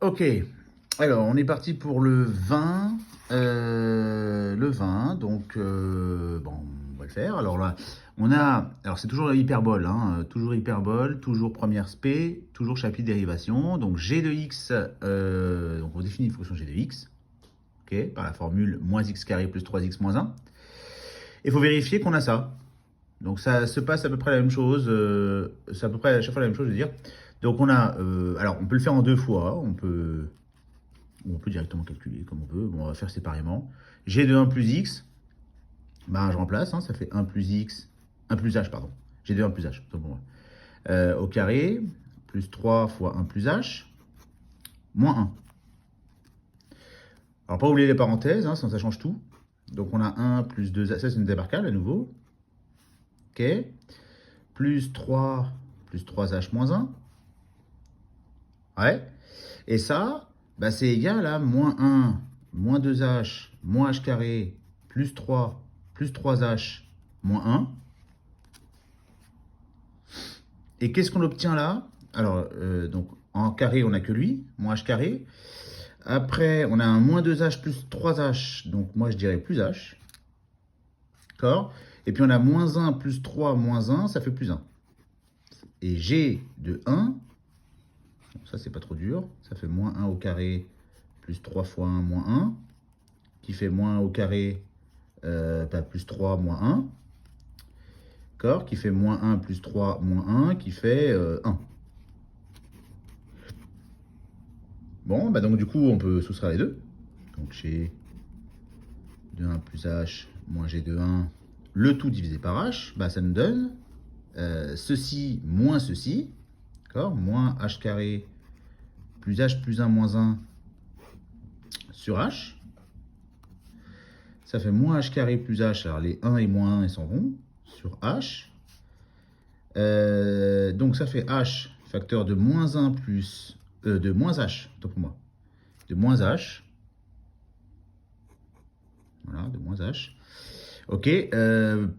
Ok, alors on est parti pour le 20. Donc bon, on va le faire. Alors là, alors c'est toujours la hyperbole, hein, toujours hyperbole, toujours première spé, toujours chapitre dérivation. Donc g de x, donc on définit une fonction g de x, ok, par la formule moins x carré plus 3x moins 1. Il faut vérifier qu'on a ça. Donc ça se passe à peu près la même chose, c'est à peu près à chaque fois la même chose, je veux dire. Donc on a, alors on peut le faire en deux fois, on peut directement calculer comme on veut. Bon, on va faire séparément. G de 1 plus x, ben, je remplace, hein, ça fait 1 plus x, 1 plus h, pardon. G de 1 plus h, pour moi. Au carré, plus 3 fois 1 plus h, moins 1. Alors, pas oublier les parenthèses, hein, sinon ça change tout. Donc, on a 1 plus 2h, ça c'est une débarcade à nouveau. Ok. Plus 3h moins 1. Ouais. Et ça, bah, c'est égal à moins 1, moins 2h, moins h carré, plus 3, plus 3h, moins 1. Et qu'est-ce qu'on obtient là? Alors, donc, en carré, on n'a que lui, moins h carré. Après, on a un moins 2h plus 3h, donc moi je dirais plus h. D'accord? Et puis on a moins 1 plus 3 moins 1, ça fait plus 1. Et g de 1, bon, ça c'est pas trop dur, ça fait moins 1 au carré plus 3 fois 1 moins 1, qui fait moins 1 au carré plus 3 moins 1. D'accord? Qui fait moins 1 plus 3 moins 1, qui fait 1. Bon, bah donc du coup, on peut soustraire les deux. Donc g de 1 plus h moins g de 1, le tout divisé par h, bah ça nous donne ceci moins ceci, d'accord? Moins h carré plus h plus 1 moins 1 sur h. Ça fait moins h carré plus h, alors les 1 et moins 1 ils s'en vont, sur h. Donc ça fait h facteur de moins 1 plus... de moins h, autant pour moi. De moins h. Voilà, de moins h. Ok, de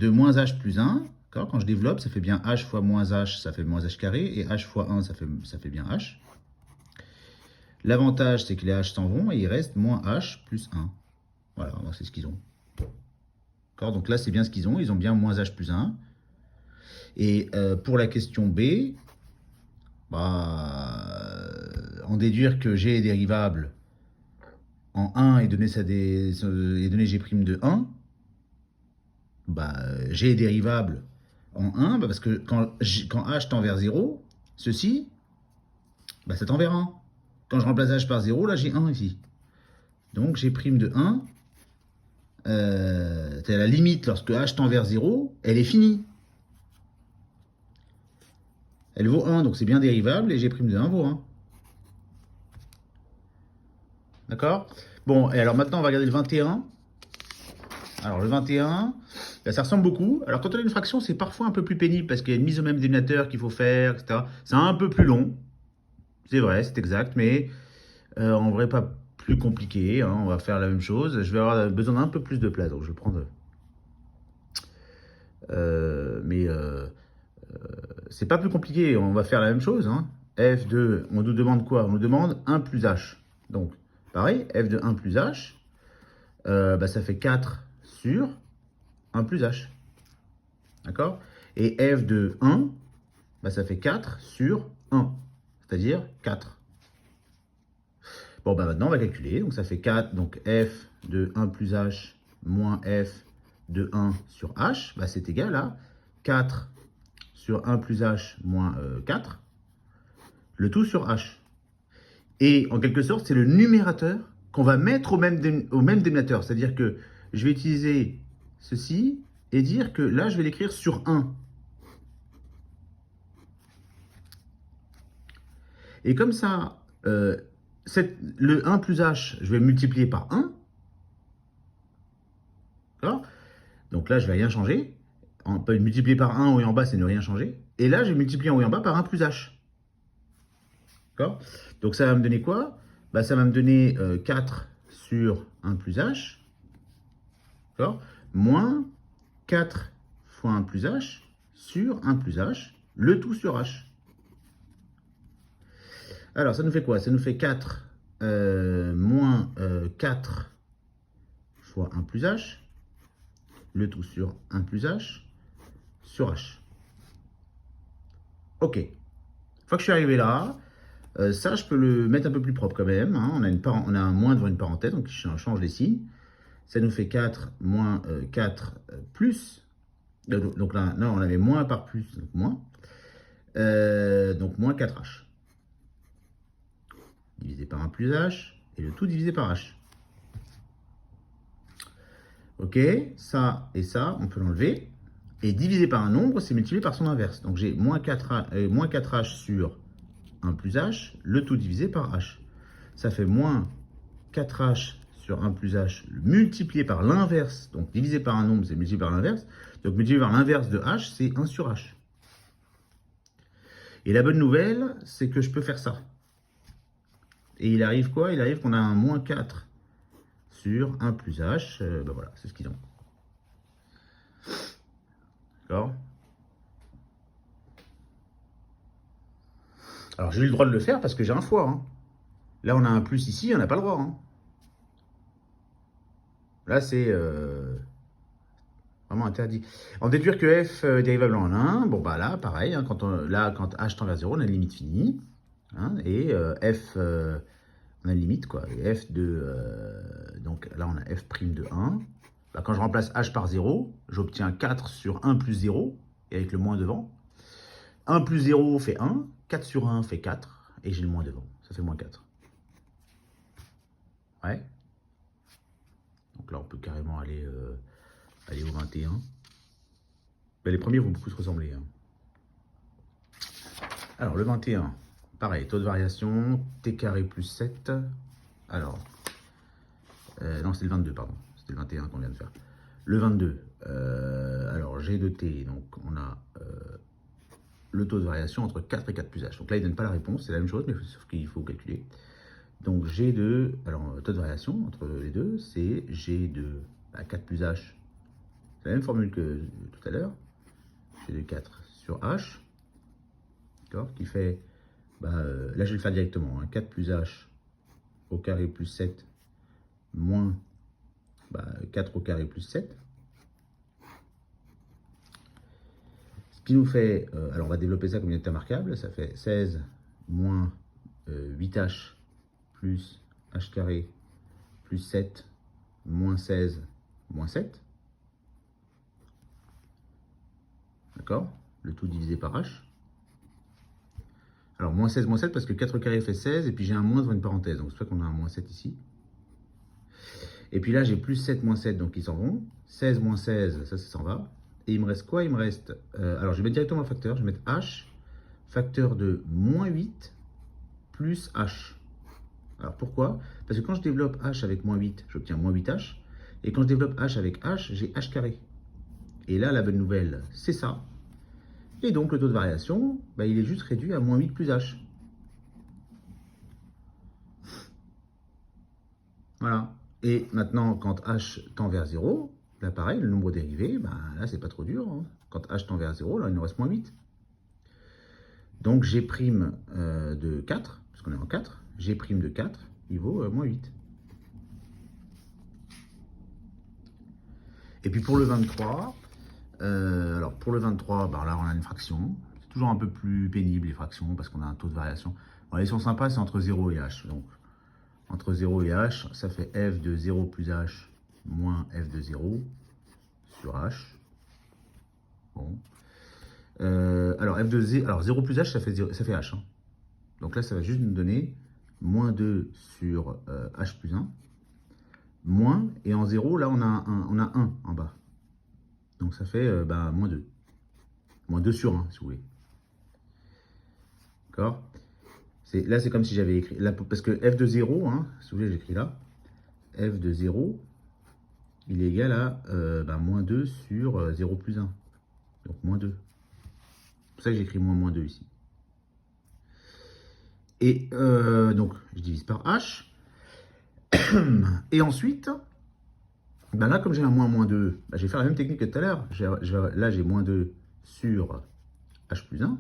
moins h plus 1. Quand je développe, ça fait bien h fois moins h, ça fait moins h carré. Et h fois 1, ça fait bien h. L'avantage, c'est que les h s'en vont et il reste moins h plus 1. Voilà, c'est ce qu'ils ont. Donc là, c'est bien ce qu'ils ont. Ils ont bien moins h plus 1. Et pour la question B, bah, en déduire que g est dérivable en 1 et donner, g' de 1, bah, g est dérivable en 1, bah, parce que quand h tend vers 0, ceci, bah, ça tend vers 1. Quand je remplace h par 0, là j'ai 1 ici. Donc g' de 1, c'est à la limite, lorsque h tend vers 0, elle est finie. Elle vaut 1, donc c'est bien dérivable, et g' de 1 vaut 1. D'accord? Bon, et alors maintenant on va regarder le 21. Alors le 21, là, ça ressemble beaucoup. Alors quand on a une fraction, c'est parfois un peu plus pénible parce qu'il y a une mise au même dénominateur qu'il faut faire, etc. C'est un peu plus long. C'est vrai, c'est exact, mais en vrai pas plus compliqué, hein. On va faire la même chose. Je vais avoir besoin d'un peu plus de place, donc je vais prendre... mais c'est pas plus compliqué, on va faire la même chose, hein. F de, on nous demande quoi? On nous demande 1 plus h. Donc, pareil, f de 1 plus h, bah, ça fait 4 sur 1 plus h. D'accord? Et f de 1, bah, ça fait 4 sur 1, c'est-à-dire 4. Bon, bah maintenant, on va calculer. Donc, ça fait 4. Donc, f de 1 plus h moins f de 1 sur h, bah, c'est égal à 4 sur 1 plus h moins 4, le tout sur h. Et en quelque sorte, c'est le numérateur qu'on va mettre au même dénominateur. C'est-à-dire que je vais utiliser ceci et dire que là, je vais l'écrire sur 1. Et comme ça, le 1 plus h, je vais multiplier par 1. Donc là, je ne vais rien changer. On peut multiplier par 1 en haut et en bas, c'est ne rien changer. Et là, je vais multiplier en haut et en bas par 1 plus h. Donc ça va me donner quoi? Bah, ça va me donner 4 sur 1 plus h. Moins 4 fois 1 plus h sur 1 plus h, le tout sur h. Alors, ça nous fait quoi? Ça nous fait 4 moins 4 fois 1 plus h, le tout sur 1 plus h sur h. Ok. Une fois que je suis arrivé là, ça, je peux le mettre un peu plus propre quand même, hein. On a un moins devant une parenthèse, donc je change les signes. Ça nous fait 4 moins 4 plus. Donc là, on avait moins par plus, donc moins. Donc moins 4h. Divisé par 1 plus h, et le tout divisé par h. Ok, ça et ça, on peut l'enlever. Et divisé par un nombre, c'est multiplié par son inverse. Donc j'ai moins 4h sur 1 plus h, le tout divisé par h. Ça fait moins 4h sur 1 plus h multiplié par l'inverse. Donc divisé par un nombre, c'est multiplié par l'inverse. Donc multiplié par l'inverse de h, c'est 1 sur h. Et la bonne nouvelle, c'est que je peux faire ça. Et il arrive quoi? Il arrive qu'on a un moins 4 sur 1 plus h. Ben voilà, c'est ce qu'ils ont. D'accord? Alors j'ai eu le droit de le faire parce que j'ai un fois. Hein. Là, on a un plus ici, on n'a pas le droit. Hein. Là, c'est vraiment interdit. En déduire que f dérivable en 1, bon bah là, pareil, hein, quand h tend vers 0, on a une limite finie. Hein, et f, on a une limite, quoi. Et f de, donc là, on a f' de 1. Bah, quand je remplace h par 0, j'obtiens 4 sur 1 plus 0, et avec le moins devant. 1 plus 0 fait 1, 4 sur 1 fait 4, et j'ai le moins devant. Ça fait moins 4. Ouais. Donc là, on peut carrément aller au 21. Ben, les premiers vont beaucoup se ressembler. Hein. Alors, le 21, pareil, taux de variation, t carré plus 7. Alors, non, c'était le 22, pardon. C'était le 21 qu'on vient de faire. Le 22, alors g de t, donc on a le taux de variation entre 4 et 4 plus h. Donc là, il ne donne pas la réponse, c'est la même chose, mais sauf qu'il faut calculer. Donc g de, alors taux de variation entre les deux, c'est g de 4 plus h. C'est la même formule que tout à l'heure. G de 4 sur h. D'accord, qui fait, là je vais le faire directement, hein, 4 plus h au carré plus 7 moins 4 au carré plus 7. Ce qui nous fait, alors on va développer ça comme unité remarquable, ça fait 16 moins 8h plus h carré plus 7 moins 16 moins 7. D'accord? Le tout divisé par h. Alors, moins 16, moins 7, parce que 4 au carré fait 16, et puis j'ai un moins devant une parenthèse. Donc, c'est pour ça qu'on a un moins 7 ici. Et puis là, j'ai plus 7, moins 7, donc ils s'en vont. 16, moins 16, ça s'en va. Et il me reste quoi? Il me reste... alors, je vais mettre directement un facteur. Je vais mettre h, facteur de moins 8, plus h. Alors, pourquoi? Parce que quand je développe h avec moins 8, j'obtiens moins 8h. Et quand je développe h avec h, j'ai h carré. Et là, la bonne nouvelle, c'est ça. Et donc, le taux de variation, il est juste réduit à moins 8 plus h. Voilà. Et maintenant, quand h tend vers 0, là, pareil, le nombre dérivé, là, c'est pas trop dur. Hein. Quand h tend vers 0, là, il nous reste moins 8. Donc, g' de 4, parce qu'on est en 4, g' de 4, il vaut moins 8. Et puis, pour le 23... alors pour le 23, là on a une fraction. C'est toujours un peu plus pénible les fractions parce qu'on a un taux de variation. Bon, les sont sympas, c'est entre 0 et h. Donc entre 0 et h, ça fait f de 0 plus h moins f de 0 sur h. Bon. Alors f de 0, alors 0 plus h, ça fait h. Hein. Donc là, ça va juste nous donner moins 2 sur h plus 1. Moins, et en 0, là on a 1 en bas. Donc ça fait moins 2. Moins 2 sur 1, si vous voulez. D'accord? Là, c'est comme si j'avais écrit... Là, parce que f de 0, hein, si vous voulez, j'écris là. F de 0, il est égal à moins 2 sur 0 plus 1. Donc moins 2. C'est pour ça que j'écris moins 2 ici. Et donc, je divise par h. Et ensuite... là, comme j'ai un moins 2, je vais faire la même technique que tout à l'heure. Là, j'ai moins 2 sur h plus 1.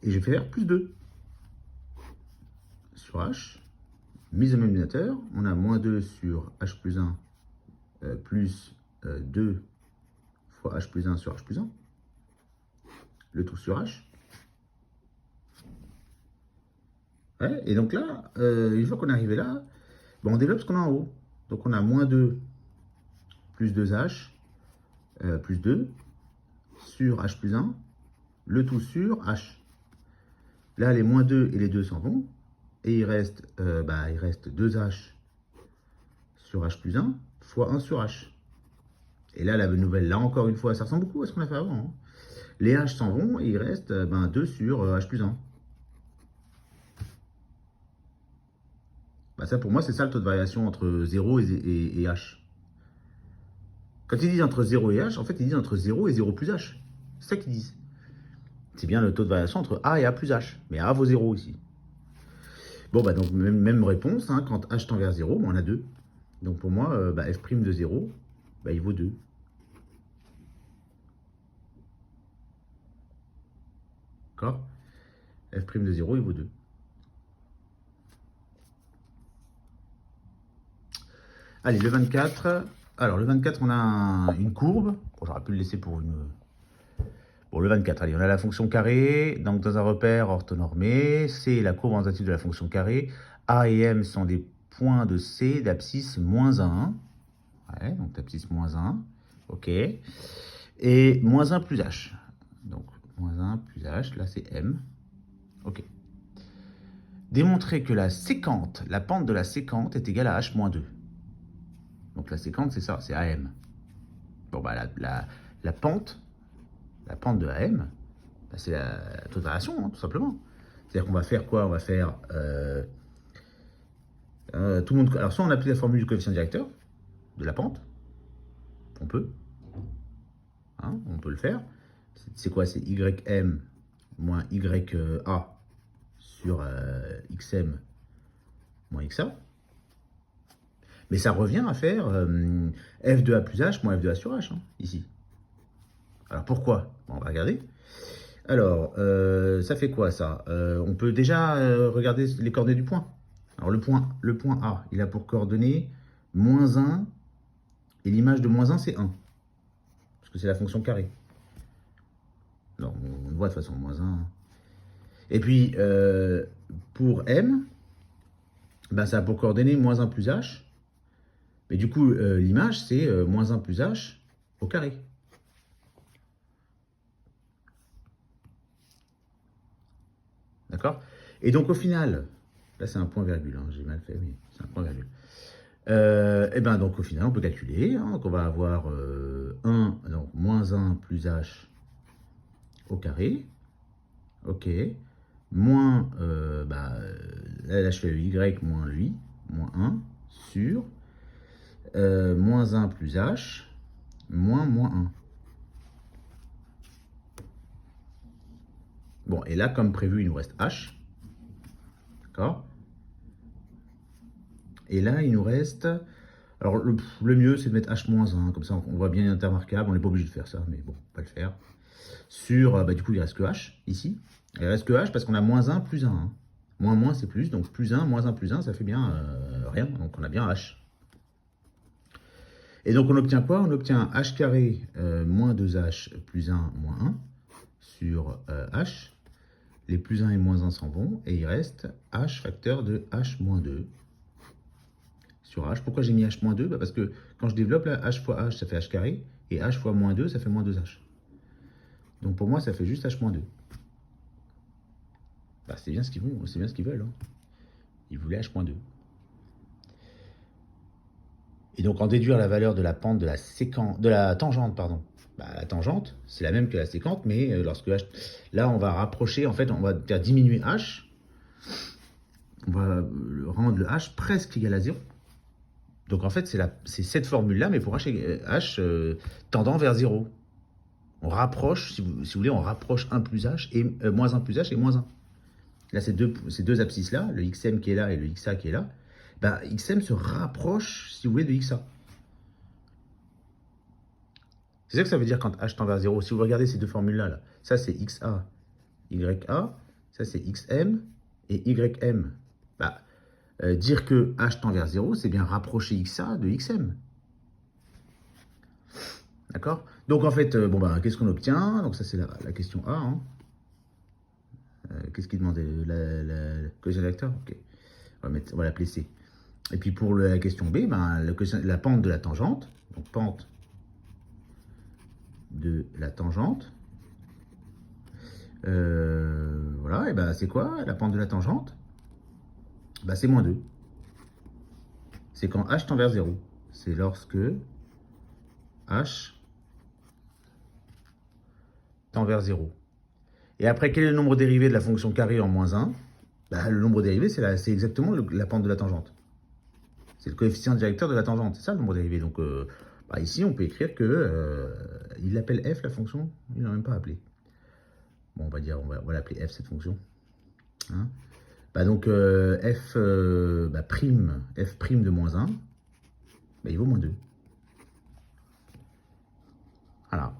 Et je vais faire plus 2. sur h, mise au même dénominateur, on a moins 2 sur h plus 1 plus 2 fois h plus 1 sur h plus 1, le tout sur h. Ouais, et donc là, une fois qu'on est arrivé là, bon, on développe ce qu'on a en haut. Donc on a moins 2 plus 2h plus 2 sur h plus 1, le tout sur h. Là, les moins 2 et les 2 s'en vont. Et il reste 2h sur h plus 1 fois 1 sur h. Et là, la bonne nouvelle, là encore une fois, ça ressemble beaucoup à ce qu'on a fait avant. Hein. Les h s'en vont et il reste 2 sur h plus 1. Bah ça, pour moi, c'est ça le taux de variation entre 0 et h. Quand ils disent entre 0 et h, en fait, ils disent entre 0 et 0 plus h. C'est ça qu'ils disent. C'est bien le taux de variation entre a et a plus h. Mais a vaut 0 ici. Bon, bah donc, même réponse. Hein, quand h tend vers 0, on a 2. Donc pour moi, f' de 0, il vaut 2. D'accord? F' de 0, il vaut 2. Allez, le 24. Alors, le 24, on a une courbe. Bon, j'aurais pu le laisser pour une... Bon, le 24, allez, on a la fonction carrée. Donc, dans un repère orthonormé, c'est la courbe orientative de la fonction carrée. A et M sont des points de C d'abscisse moins 1. Ouais, donc d'abscisse moins 1. OK. Et moins 1 plus H. Donc, moins 1 plus H, là, c'est M. OK. Démontrer que la séquente, la pente de la séquente est égale à H moins 2. Donc, la séquente, c'est ça, c'est AM. Bon, la pente de AM, c'est la taux de variation, hein, tout simplement. C'est-à-dire qu'on va faire quoi? On va faire tout le monde. Alors, soit on applique la formule du coefficient directeur de la pente, on peut, hein, on peut le faire. C'est quoi? C'est YM moins YA sur XM moins XA. Mais ça revient à faire f de A plus H moins f de A sur H, hein, ici. Alors pourquoi? Bon, on va regarder. Alors, ça fait quoi ça? On peut déjà regarder les coordonnées du point. Alors le point A, il a pour coordonnées moins 1, et l'image de moins 1, c'est 1. Parce que c'est la fonction carrée. Non, on le voit de toute façon, moins 1. Et puis, pour M, ça a pour coordonnées moins 1 plus H. Mais du coup, l'image, c'est moins 1 plus H au carré. D'accord? Et donc, au final, là, c'est un point-virgule. Hein, j'ai mal fait, oui, c'est un point-virgule. Et bien, donc, au final, on peut calculer. Hein, donc, on va avoir 1, donc moins 1 plus H au carré. OK. Moins, là, je fais Y moins lui, moins 1, sur moins 1 plus H, moins 1. Bon, et là, comme prévu, il nous reste H. D'accord? Et là, il nous reste... Alors, le mieux, c'est de mettre H moins 1. Comme ça, on voit bien l'intermarquable. On n'est pas obligé de faire ça, mais bon, on va le faire. Sur, du coup, il reste que H, ici. Il reste que H parce qu'on a moins 1 plus 1. Hein. Moins, c'est plus. Donc, plus 1, moins 1 plus 1, ça fait bien rien. Donc, on a bien H. Et donc, on obtient quoi? On obtient H carré moins 2H plus 1 moins 1 sur H. Les plus 1 et moins 1 s'en vont. Et il reste H facteur de H moins 2 sur H. Pourquoi j'ai mis H moins 2? Parce que quand je développe, là, H fois H, ça fait H carré. Et H fois moins 2, ça fait moins 2H. Donc, pour moi, ça fait juste H moins 2. C'est bien ce qu'ils veulent. Hein. Ils voulaient H moins 2. Et donc, en déduire la valeur de la pente de la tangente, pardon. La tangente, c'est la même que la séquente, mais lorsque H... Là, on va rapprocher, en fait, on va faire diminuer H. On va rendre le H presque égal à 0. Donc, en fait, c'est cette formule-là, mais pour H tendant vers 0. On rapproche, si vous voulez, on rapproche 1 plus H et moins 1 plus H et moins 1. Là, ces deux abscisses-là, le XM qui est là et le XA qui est là, XM se rapproche, si vous voulez, de XA. C'est ça que ça veut dire quand H tend vers 0. Si vous regardez ces deux formules-là, là, ça c'est XA, YA, ça c'est XM et YM. Bah, dire que h tend vers 0, c'est bien rapprocher xa de xm. D'accord? Donc en fait, bon bah, qu'est-ce qu'on obtient? Donc ça c'est la question A. Hein. Qu'est-ce qu'il demandait? Le quotient de vecteur? Ok. On va l'appeler C. Et puis pour la question B, ben, la pente de la tangente, donc pente de la tangente, voilà, et ben c'est quoi la pente de la tangente? Ben, c'est moins 2. C'est quand h tend vers 0. C'est lorsque h tend vers 0. Et après, quel est le nombre dérivé de la fonction carré en moins 1? Ben, le nombre dérivé, c'est exactement la pente de la tangente. C'est le coefficient directeur de la tangente. C'est ça le nombre dérivé. Donc bah, ici, on peut écrire que il l'appelle f la fonction. Il n'a même pas appelé. Bon, on va dire, on va l'appeler f cette fonction. Hein, bah, donc f, bah, prime, f prime de moins 1, bah, il vaut moins 2. Voilà.